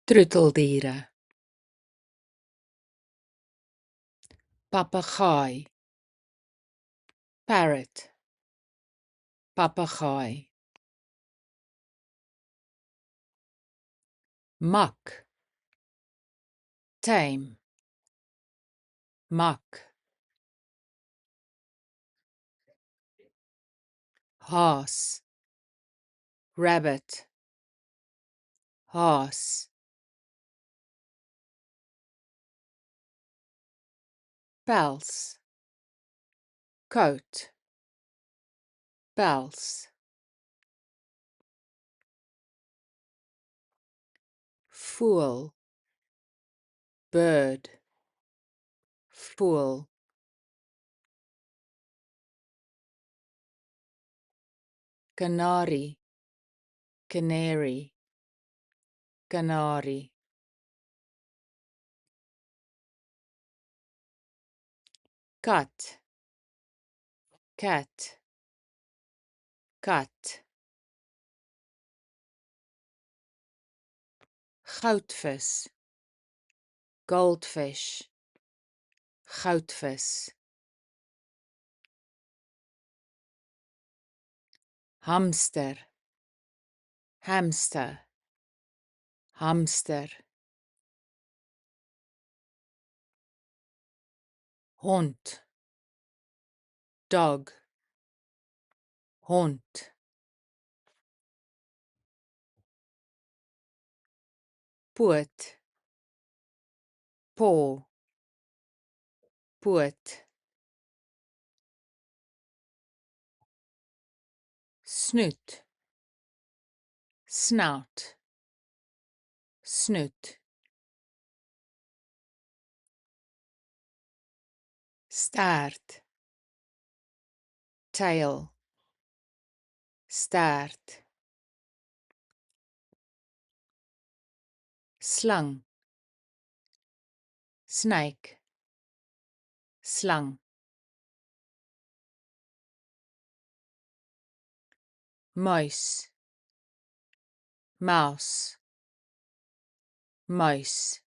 Troeteldiere. Papegaai. Parrot. Papegaai. Mak. Tame. Mak. Haas. Rabbit. Haas. Pels. Coat. Pels. Voël. Bird. Voël. Canary. Canary. Canary. Kat. Cat. Kat. Goudvis. Goldfish. Goudvis. Hamster. Hamster. Hamster. Hond. Dog. Hond. Poot. Paw. Poot. Snoet. Snout. Snoet. Staart. Tail. Staart. Slang. Snake. Slang. Muis. Mouse. Muis.